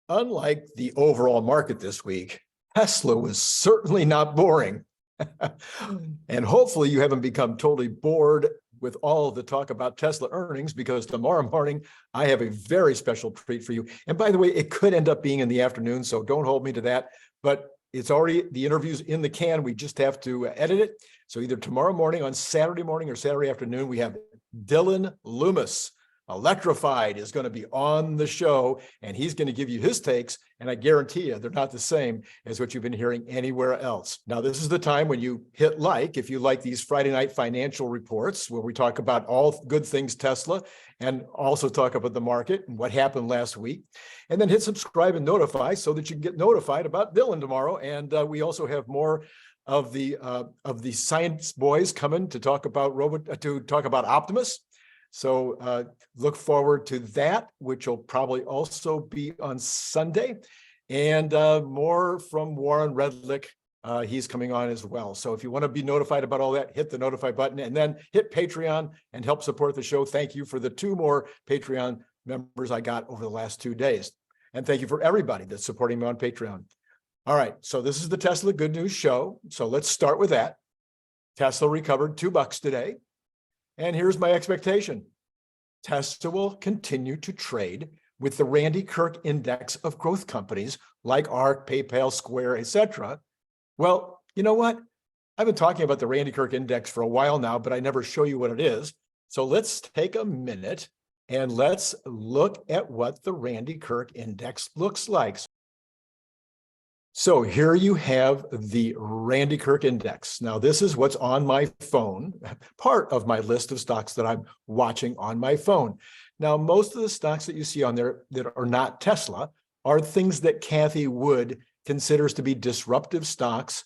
Unlike the overall market this week, Tesla was certainly not boring. And hopefully you haven't become totally bored with all the talk about Tesla earnings, because tomorrow morning I have a very special treat for you. And by the way, it could end up being in the afternoon, so don't hold me to that. But it's already, the interview's in the can. We just have to edit it. So either tomorrow morning, on Saturday morning, or Saturday afternoon, we have Dillon Loomis, electrified, is going to be on the show, and he's going to give you his takes, and I guarantee you they're not the same as what you've been hearing anywhere else. Now, this is the time when you hit like, if you like these Friday night financial reports where we talk about all good things Tesla and also talk about the market and what happened last week, and then hit subscribe and notify so that you can get notified about Dillon tomorrow. And we also have more of the science boys coming to talk about Optimus. So look forward to that, which will probably also be on Sunday, and more from Warren Redlich. He's coming on as well. So if you want to be notified about all that, hit the notify button, and then hit Patreon and help support the show. Thank you for the 2 more Patreon members I got over the last 2 days. And thank you for everybody that's supporting me on Patreon. All right, so this is the Tesla Good News Show. So let's start with that. Tesla recovered $2 today. And here's my expectation. Tesla will continue to trade with the Randy Kirk index of growth companies like ARK, PayPal, Square, etc. Well, you know what? I've been talking about the Randy Kirk index for a while now, but I never show you what it is. So let's take a minute and let's look at what the Randy Kirk index looks like. So here you have the Randy Kirk index. Now, this is what's on my phone, part of my list of stocks that I'm watching on my phone. Now, most of the stocks that you see on there that are not Tesla are things that Kathy Wood considers to be disruptive stocks,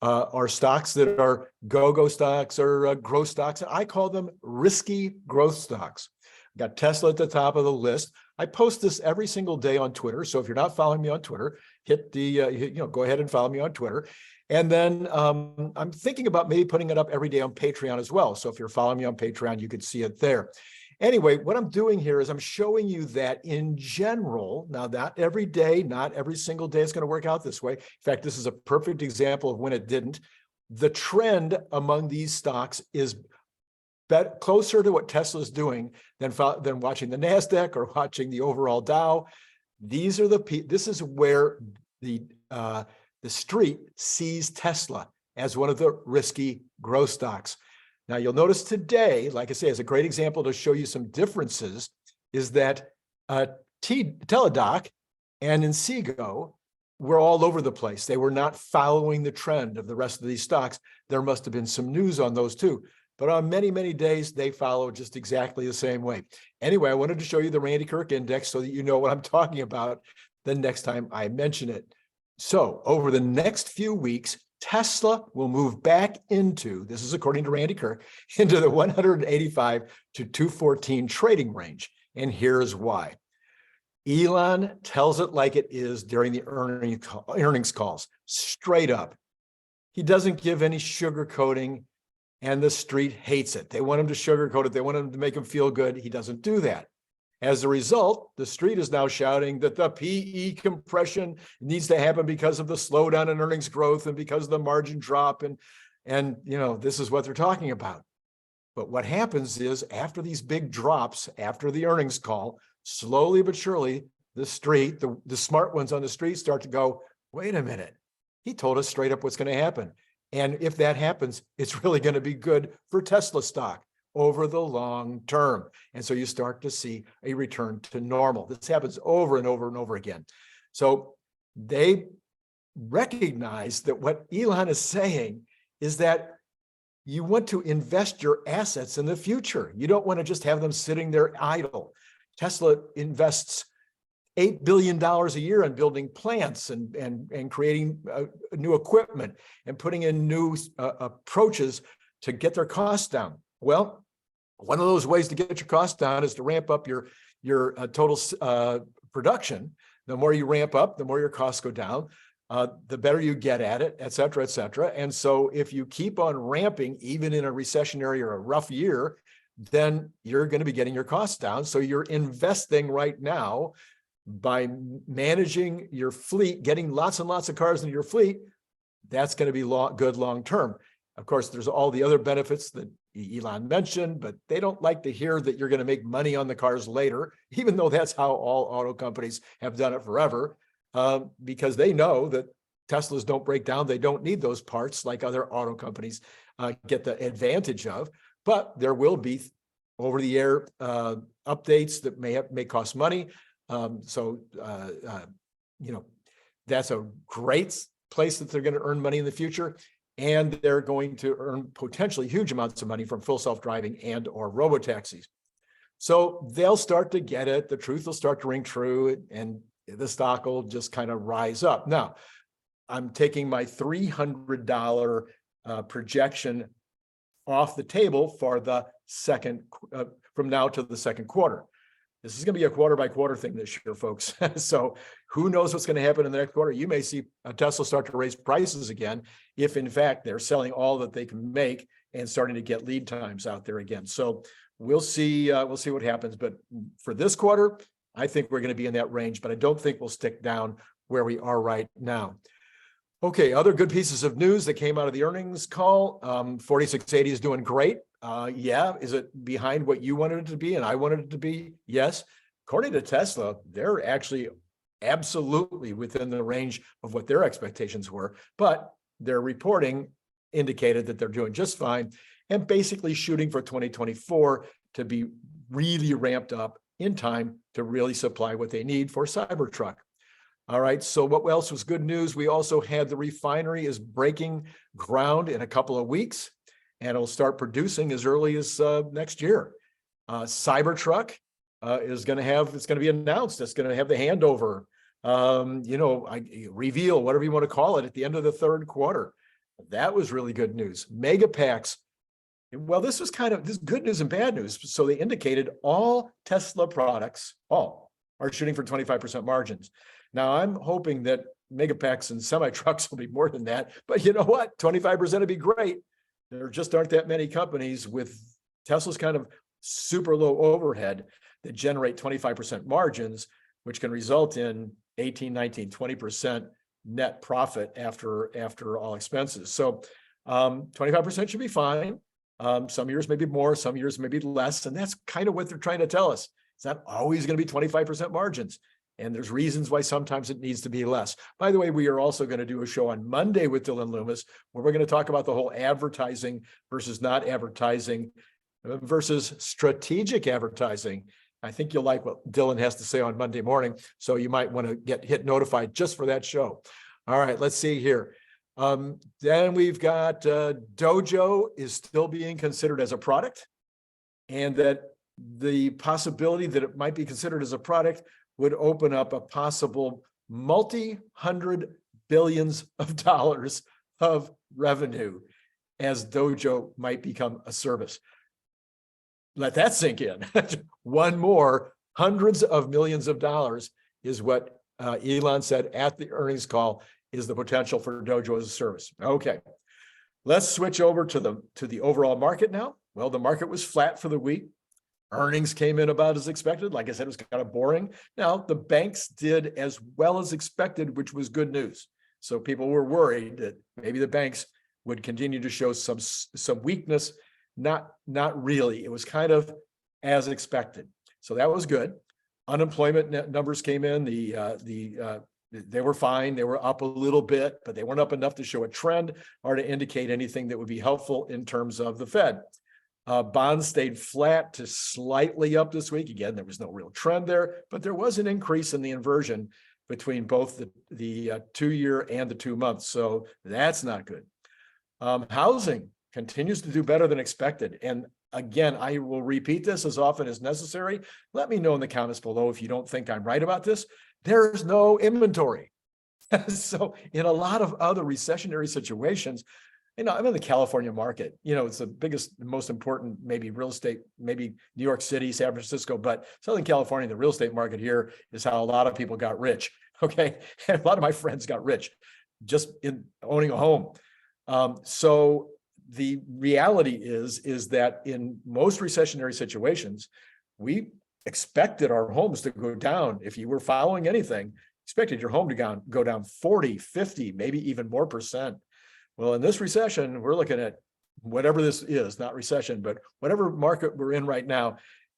or stocks that are go-go stocks or growth stocks. I call them risky growth stocks. Got Tesla at the top of the list. I post this every single day on Twitter. So if you're not following me on Twitter, hit the, go ahead and follow me on Twitter. And then I'm thinking about maybe putting it up every day on Patreon as well. So if you're following me on Patreon, you could see it there. Anyway, what I'm doing here is I'm showing you that in general, now not every day, not every single day is going to work out this way. In fact, this is a perfect example of when it didn't. The trend among these stocks is closer to what Tesla's doing than watching the NASDAQ or watching the overall Dow. This is where the street sees Tesla as one of the risky growth stocks. Now you'll notice today, like I say, as a great example to show you some differences, is that Teladoc and Inseego were all over the place. They were not following the trend of the rest of these stocks. There must have been some news on those too. But on many, many days, they follow just exactly the same way. Anyway, I wanted to show you the Randy Kirk index so that you know what I'm talking about the next time I mention it. So over the next few weeks, Tesla will move back into, this is according to Randy Kirk, into the 185 to 214 trading range. And here's why. Elon tells it like it is during the earnings calls, straight up. He doesn't give any sugarcoating. And the street hates it. They want him to sugarcoat it. They want him to make him feel good. He doesn't do that. As a result, the street is now shouting that the PE compression needs to happen because of the slowdown in earnings growth and because of the margin drop. And this is what they're talking about. But what happens is after these big drops, after the earnings call, slowly but surely, the street, the smart ones on the street start to go, wait a minute. He told us straight up what's going to happen. And if that happens, it's really going to be good for Tesla stock over the long term. And so you start to see a return to normal. This happens over and over and over again. So they recognize that what Elon is saying is that you want to invest your assets in the future. You don't want to just have them sitting there idle. Tesla invests $8 billion a year in building plants and creating new equipment and putting in new approaches to get their costs down. Well, one of those ways to get your costs down is to ramp up your total production. The more you ramp up, the more your costs go down, the better you get at it, et cetera, et cetera. And so if you keep on ramping, even in a recessionary or a rough year, then you're going to be getting your costs down. So you're investing right now by managing your fleet, getting lots and lots of cars into your fleet, that's going to be good long term. Of course, there's all the other benefits that Elon mentioned, but they don't like to hear that you're going to make money on the cars later, even though that's how all auto companies have done it forever, because they know that Teslas don't break down. They don't need those parts like other auto companies get the advantage of. But there will be over-the-air updates that may cost money. That's a great place that they're going to earn money in the future. And they're going to earn potentially huge amounts of money from full self-driving and or robotaxis. So they'll start to get it. The truth will start to ring true, and the stock will just kind of rise up. Now, I'm taking my $300 projection off the table for the second, from now to the second quarter. This is going to be a quarter by quarter thing this year, folks. So who knows what's going to happen in the next quarter? You may see Tesla start to raise prices again, if in fact they're selling all that they can make and starting to get lead times out there again. So we'll see what happens. But for this quarter, I think we're going to be in that range, but I don't think we'll stick down where we are right now. Okay, other good pieces of news that came out of the earnings call. 4680 is doing great. Yeah, is it behind what you wanted it to be and I wanted it to be? Yes. According to Tesla, they're actually absolutely within the range of what their expectations were, but their reporting indicated that they're doing just fine and basically shooting for 2024 to be really ramped up in time to really supply what they need for Cybertruck. All right, so what else was good news? We also had the refinery is breaking ground in a couple of weeks, and it'll start producing as early as next year. Cybertruck is going to be announced. It's going to have the handover, reveal, whatever you want to call it, at the end of the third quarter. That was really good news. Mega packs. Well, this is good news and bad news. So they indicated all Tesla products, all are shooting for 25% margins. Now, I'm hoping that megapacks and semi-trucks will be more than that. But you know what? 25% would be great. There just aren't that many companies with Tesla's kind of super low overhead that generate 25% margins, which can result in 18, 19, 20% net profit after all expenses. So 25% should be fine. Some years maybe more, some years maybe less. And that's kind of what they're trying to tell us. It's not always going to be 25% margins. And there's reasons why sometimes it needs to be less. By the way, we are also going to do a show on Monday with Dillon Loomis, where we're going to talk about the whole advertising versus not advertising versus strategic advertising. I think you'll like what Dillon has to say on Monday morning. So you might want to hit notified just for that show. All right, let's see here. Then we've got Dojo is still being considered as a product, and that the possibility that it might be considered as a product would open up a possible multi-hundred billions of dollars of revenue as Dojo might become a service. Let that sink in. One more, hundreds of millions of dollars is what Elon said at the earnings call is the potential for Dojo as a service. Okay, let's switch over to the overall market now. Well, the market was flat for the week. Earnings came in about as expected. Like I said, it was kind of boring. Now, the banks did as well as expected, which was good news. So people were worried that maybe the banks would continue to show some weakness. Not really. It was kind of as expected. So that was good. Unemployment numbers came in. They were fine. They were up a little bit, but they weren't up enough to show a trend or to indicate anything that would be helpful in terms of the Fed. Bonds stayed flat to slightly up this week. Again, there was no real trend there, but there was an increase in the inversion between both the 2-year and the 2 months. So that's not good. Housing continues to do better than expected. And again, I will repeat this as often as necessary. Let me know in the comments below if you don't think I'm right about this. There's no inventory. So in a lot of other recessionary situations, I'm in the California market. It's the biggest, most important, maybe real estate, maybe New York City, San Francisco, but Southern California, the real estate market here is how a lot of people got rich. Okay. And a lot of my friends got rich just in owning a home. So the reality is that in most recessionary situations, we expected our homes to go down. If you were following anything, expected your home to go down 40, 50, maybe even more percent. Well, in this recession, we're looking at whatever this is, not recession, but whatever market we're in right now,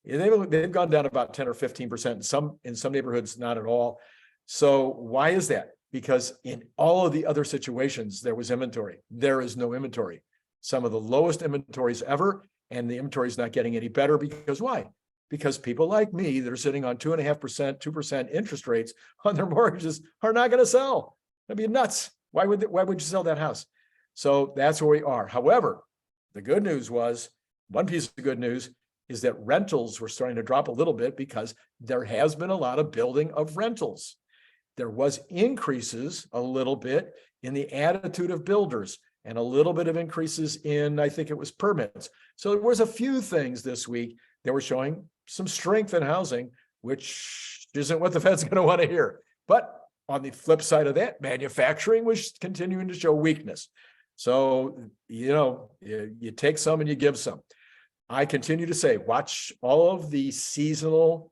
they've gone down about 10 or 15%. In some neighborhoods, not at all. So why is that? Because in all of the other situations, there was inventory. There is no inventory. Some of the lowest inventories ever, and the inventory is not getting any better. Because why? Because people like me that are sitting on 2.5%, 2% interest rates on their mortgages are not going to sell. That'd be nuts. Why would you sell that house? So that's where we are. However, the good news was, one piece of good news is that rentals were starting to drop a little bit because there has been a lot of building of rentals. There was increases a little bit in the attitude of builders and a little bit of increases in, I think it was permits. So there was a few things this week that were showing some strength in housing, which isn't what the Fed's going to want to hear. But on the flip side of that, manufacturing was continuing to show weakness. So, you take some and you give some. I continue to say, watch all of the seasonal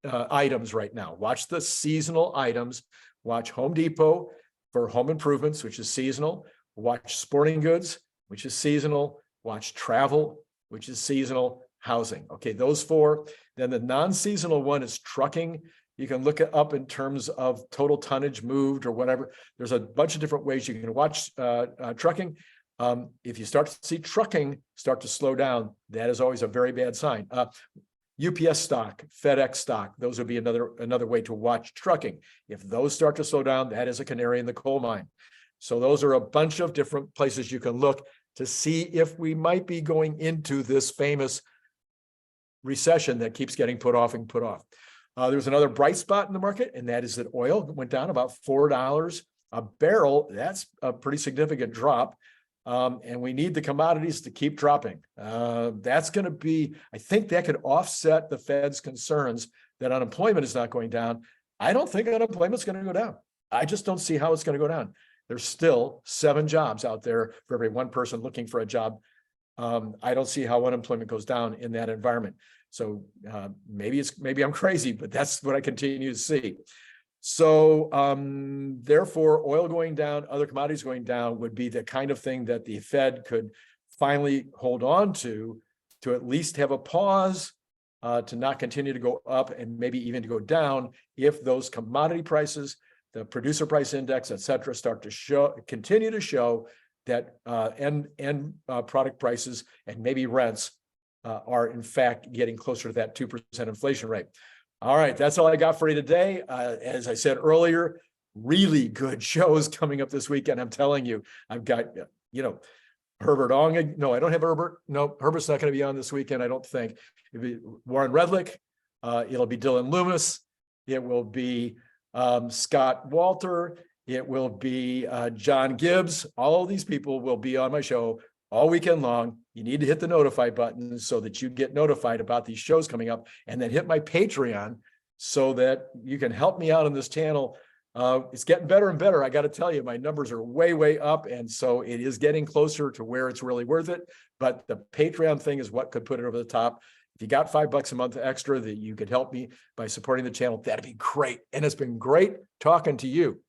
items right now. Watch the seasonal items. Watch Home Depot for home improvements, which is seasonal. Watch sporting goods, which is seasonal. Watch travel, which is seasonal. Housing. Okay, those four. Then the non-seasonal one is trucking. You can look it up in terms of total tonnage moved or whatever. There's a bunch of different ways you can watch trucking. If you start to see trucking start to slow down, that is always a very bad sign. UPS stock, FedEx stock, those would be another way to watch trucking. If those start to slow down, that is a canary in the coal mine. So those are a bunch of different places you can look to see if we might be going into this famous recession that keeps getting put off and put off. There's another bright spot in the market, and that is that oil went down about $4 a barrel. That's a pretty significant drop. And we need the commodities to keep dropping. That's going to be, I think that could offset the Fed's concerns that unemployment is not going down. I don't think unemployment is going to go down. I just don't see how it's going to go down. There's still 7 jobs out there for every one person looking for a job. I don't see how unemployment goes down in that environment. So maybe I'm crazy, but that's what I continue to see. So therefore, oil going down, other commodities going down would be the kind of thing that the Fed could finally hold on to at least have a pause, to not continue to go up and maybe even to go down if those commodity prices, the producer price index, et cetera, start to continue to show that end product prices and maybe rents are in fact getting closer to that 2% inflation rate. All right, that's all I got for you today. As I said earlier, really good shows coming up this weekend. I'm telling you, I've got, Herbert Ong. No, I don't have Herbert. No, Herbert's not going to be on this weekend, I don't think. It'll be Warren Redlich. It'll be Dillon Loomis. It will be Scott Walter. It will be John Gibbs. All of these people will be on my show all weekend long. You need to hit the notify button so that you get notified about these shows coming up, and then hit my Patreon so that you can help me out on this channel. It's getting better and better. I got to tell you, my numbers are way, way up. And so it is getting closer to where it's really worth it. But the Patreon thing is what could put it over the top. If you got $5 a month extra that you could help me by supporting the channel, that'd be great. And it's been great talking to you.